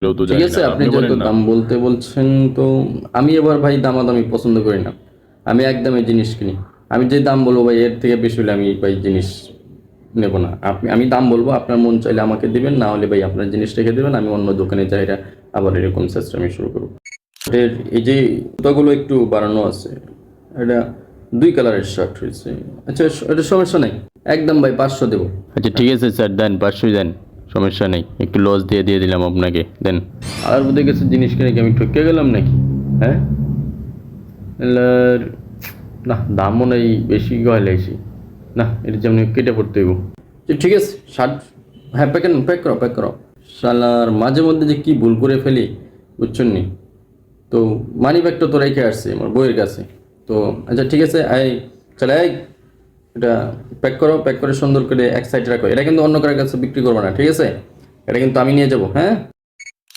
কেউ তো ঠিক জানি আছে, না, আপনি আপনি বলেন যেহেতু না। দাম বলতে বলছেন, তো আমি এবার ভাই দামাদামি পছন্দ করি না। আমি একদমই জিনিস কিনি। আমি যে দাম বলবো ভাই, এর থেকে বেশি হলে আমি ভাই জিনিস নেব না। আমি দাম বলবো, আপনার মন চাইলে আমাকে দিবেন, না হলে ভাই আপনার জিনিস রেখে দেবেন, আমি অন্য দোকানে যাই। আবার এরকম সিস্টেম আমি শুরু করবো। এই যে জুতাগুলো একটু বাড়ানো আছে, এটা 2 কালারের শার্ট হয়েছে। আচ্ছা, এটা সমস্যা নেই, একদম ভাই 500 দেবো। আচ্ছা ঠিক আছে স্যার, দেন 500 দেন, সমস্যা নেই, একটু লস দিয়ে দিলাম আপনাকে, দেন। আর বোধহয় গেছে জিনিস কিনে কি আমি ঠকে গেলাম নাকি? হ্যাঁ, এলার না, দামও নেই, বেশি গয়লাইছি। না, এটা যেমন কেটে পড়তে হইব। ঠিক আছে, শার্ট, হ্যাঁ, প্যাক করো, প্যাক করো। শালার মাঝে মধ্যে যে কি ভুল করে ফেলি, বুঝছেন নি? তো মানি ব্যাগটা তো রেখে আসছি আমার বইয়ের কাছে। তো আচ্ছা ঠিক আছে, চলে এটা প্যাক করো, প্যাক করে সুন্দর করে এক সাইডে রাখো। এটা কিন্তু অন্য কারোর কাছে বিক্রি করবো না, ঠিক আছে? এটা কিন্তু আমি নিয়ে যাবো, হ্যাঁ?